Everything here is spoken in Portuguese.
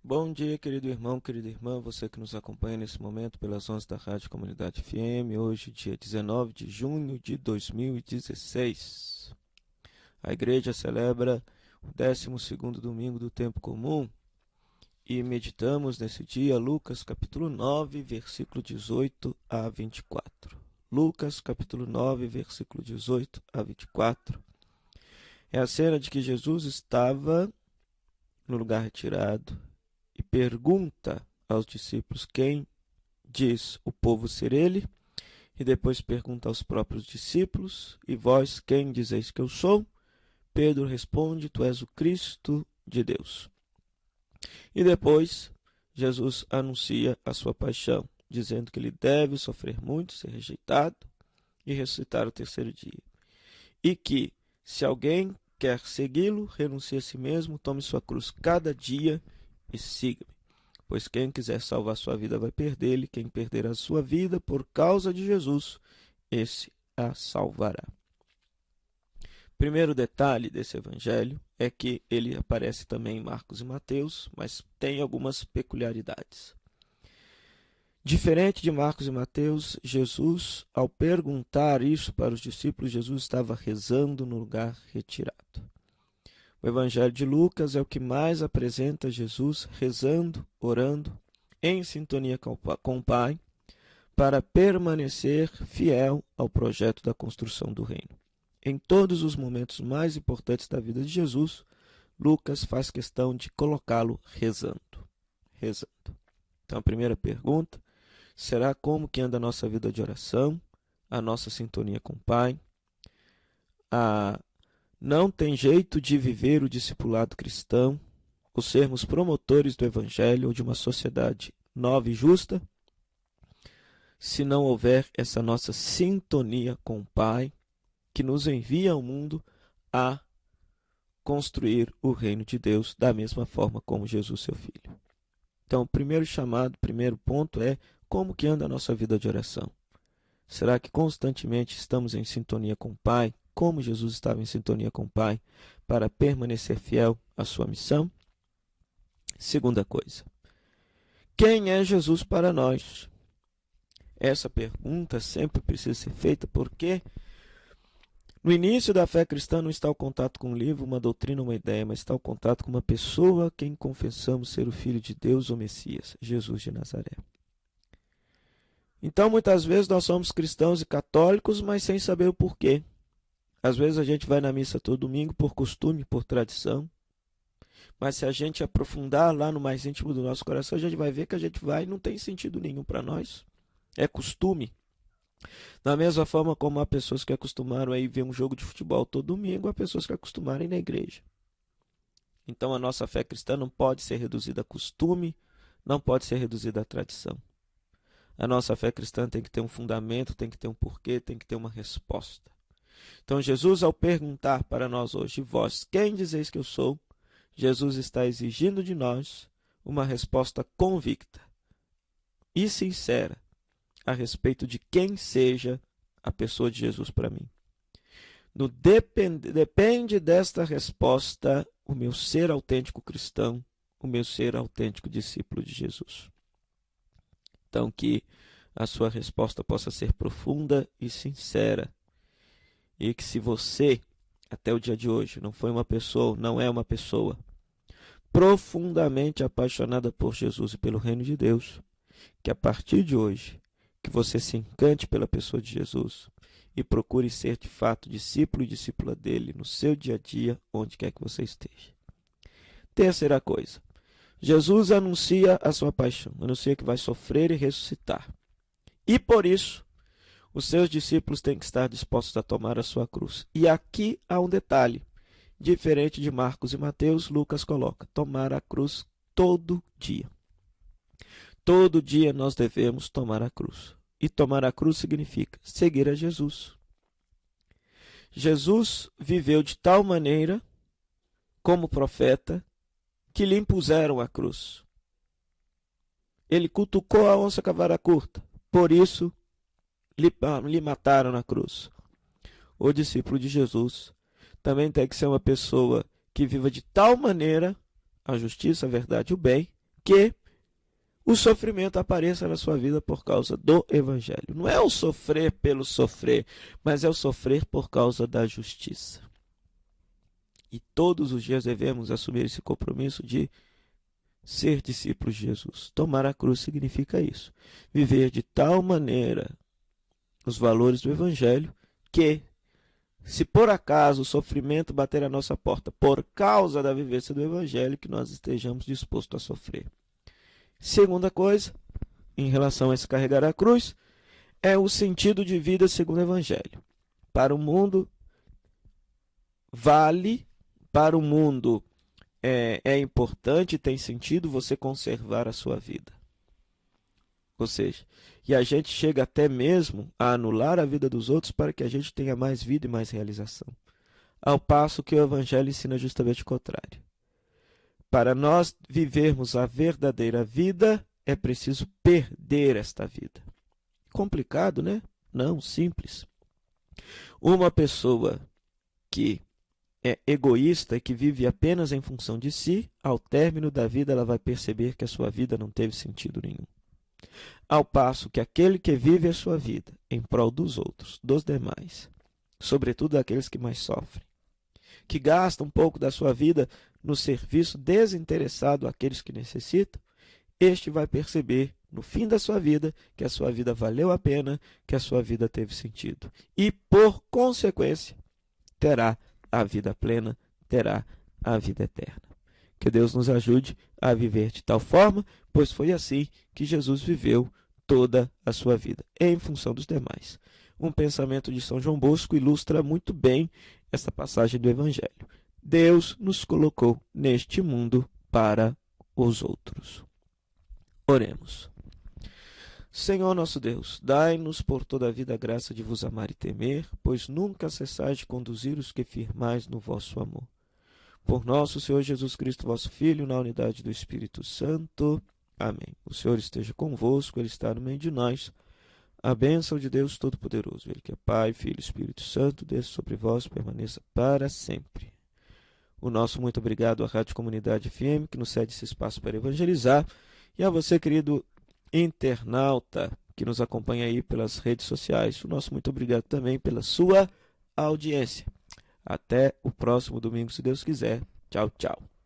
Bom dia, querido irmão, querida irmã, você que nos acompanha nesse momento pelas ondas da Rádio Comunidade FM, hoje, dia 19 de junho de 2016. A igreja celebra o 12º domingo do tempo comum e meditamos nesse dia Lucas capítulo 9, versículo 18 a 24. Lucas capítulo 9, versículo 18 a 24. É a cena de que Jesus estava no lugar retirado e pergunta aos discípulos quem diz o povo ser ele, e depois pergunta aos próprios discípulos: e vós quem dizeis que eu sou? Pedro responde: tu és o Cristo de Deus. E depois Jesus anuncia a sua paixão, dizendo que ele deve sofrer muito, ser rejeitado e ressuscitar ao terceiro dia. E que, se alguém quer segui-lo, renuncie a si mesmo, tome sua cruz cada dia e siga-me. Pois quem quiser salvar sua vida vai perdê-la, e quem perder a sua vida por causa de Jesus, esse a salvará. Primeiro detalhe desse evangelho é que ele aparece também em Marcos e Mateus, mas tem algumas peculiaridades. Diferente de Marcos e Mateus, Jesus, ao perguntar isso para os discípulos, Jesus estava rezando no lugar retirado. O Evangelho de Lucas é o que mais apresenta Jesus rezando, orando, em sintonia com o Pai, para permanecer fiel ao projeto da construção do reino. Em todos os momentos mais importantes da vida de Jesus, Lucas faz questão de colocá-lo rezando. Então, a primeira pergunta será: como que anda a nossa vida de oração, a nossa sintonia com o Pai? Não tem jeito de viver o discipulado cristão, ou sermos promotores do Evangelho ou de uma sociedade nova e justa, se não houver essa nossa sintonia com o Pai, que nos envia ao mundo a construir o reino de Deus da mesma forma como Jesus, seu Filho. Então, o primeiro chamado, o primeiro ponto é: como que anda a nossa vida de oração? Será que constantemente estamos em sintonia com o Pai, como Jesus estava em sintonia com o Pai, para permanecer fiel à sua missão? Segunda coisa: quem é Jesus para nós? Essa pergunta sempre precisa ser feita porque no início da fé cristã não está o contato com um livro, uma doutrina, uma ideia, mas está o contato com uma pessoa quem confessamos ser o Filho de Deus, o Messias, Jesus de Nazaré. Então, muitas vezes nós somos cristãos e católicos, mas sem saber o porquê. Às vezes a gente vai na missa todo domingo por costume, por tradição, mas se a gente aprofundar lá no mais íntimo do nosso coração, a gente vai ver que a gente vai e não tem sentido nenhum para nós. É costume. Da mesma forma como há pessoas que acostumaram a ir ver um jogo de futebol todo domingo, há pessoas que acostumaram a ir na igreja. Então a nossa fé cristã não pode ser reduzida a costume, não pode ser reduzida a tradição. A nossa fé cristã tem que ter um fundamento, tem que ter um porquê, tem que ter uma resposta. Então Jesus, ao perguntar para nós hoje: vós quem dizeis que eu sou? Jesus está exigindo de nós uma resposta convicta e sincera a respeito de quem seja a pessoa de Jesus para mim. Depende desta resposta o meu ser autêntico cristão, o meu ser autêntico discípulo de Jesus. Então, que a sua resposta possa ser profunda e sincera. E que, se você, até o dia de hoje, não foi uma pessoa, não é uma pessoa profundamente apaixonada por Jesus e pelo reino de Deus, que a partir de hoje, que você se encante pela pessoa de Jesus e procure ser de fato discípulo e discípula dele no seu dia a dia, onde quer que você esteja. Terceira coisa: Jesus anuncia a sua paixão, anuncia que vai sofrer e ressuscitar. E por isso, os seus discípulos têm que estar dispostos a tomar a sua cruz. E aqui há um detalhe: diferente de Marcos e Mateus, Lucas coloca: tomar a cruz todo dia. Todo dia nós devemos tomar a cruz. E tomar a cruz significa seguir a Jesus. Jesus viveu de tal maneira, como profeta, que lhe impuseram a cruz. Ele cutucou a onça com a vara curta, por isso lhe mataram na cruz. O discípulo de Jesus também tem que ser uma pessoa que viva de tal maneira a justiça, a verdade e o bem, que o sofrimento apareça na sua vida por causa do Evangelho. Não é o sofrer pelo sofrer, mas é o sofrer por causa da justiça. E todos os dias devemos assumir esse compromisso de ser discípulos de Jesus. Tomar a cruz significa isso. Viver de tal maneira os valores do Evangelho que, se por acaso o sofrimento bater à nossa porta por causa da vivência do Evangelho, que nós estejamos dispostos a sofrer. Segunda coisa, em relação a esse carregar a cruz, é o sentido de vida segundo o Evangelho. Para o mundo, para o mundo é importante, tem sentido você conservar a sua vida. Ou seja, e a gente chega até mesmo a anular a vida dos outros para que a gente tenha mais vida e mais realização. Ao passo que o Evangelho ensina justamente o contrário. Para nós vivermos a verdadeira vida, é preciso perder esta vida. Complicado, né? Não, simples. Uma pessoa que é egoísta e que vive apenas em função de si, ao término da vida ela vai perceber que a sua vida não teve sentido nenhum. Ao passo que aquele que vive a sua vida em prol dos outros, dos demais, sobretudo daqueles que mais sofrem, que gasta um pouco da sua vida no serviço desinteressado àqueles que necessitam, este vai perceber no fim da sua vida que a sua vida valeu a pena, que a sua vida teve sentido. E, por consequência, terá a vida plena, terá a vida eterna. Que Deus nos ajude a viver de tal forma, pois foi assim que Jesus viveu toda a sua vida, em função dos demais. Um pensamento de São João Bosco ilustra muito bem essa passagem do Evangelho. Deus nos colocou neste mundo para os outros. Oremos. Senhor nosso Deus, dai-nos por toda a vida a graça de vos amar e temer, pois nunca cessais de conduzir os que firmais no vosso amor. Por nosso Senhor Jesus Cristo, vosso Filho, na unidade do Espírito Santo. Amém. O Senhor esteja convosco, Ele está no meio de nós. A bênção de Deus Todo-Poderoso, Ele que é Pai, Filho e Espírito Santo, desça sobre vós e permaneça para sempre. O nosso muito obrigado à Rádio Comunidade FM, que nos cede esse espaço para evangelizar. E a você, querido internauta, que nos acompanha aí pelas redes sociais, o nosso muito obrigado também pela sua audiência. Até o próximo domingo, se Deus quiser. Tchau, tchau.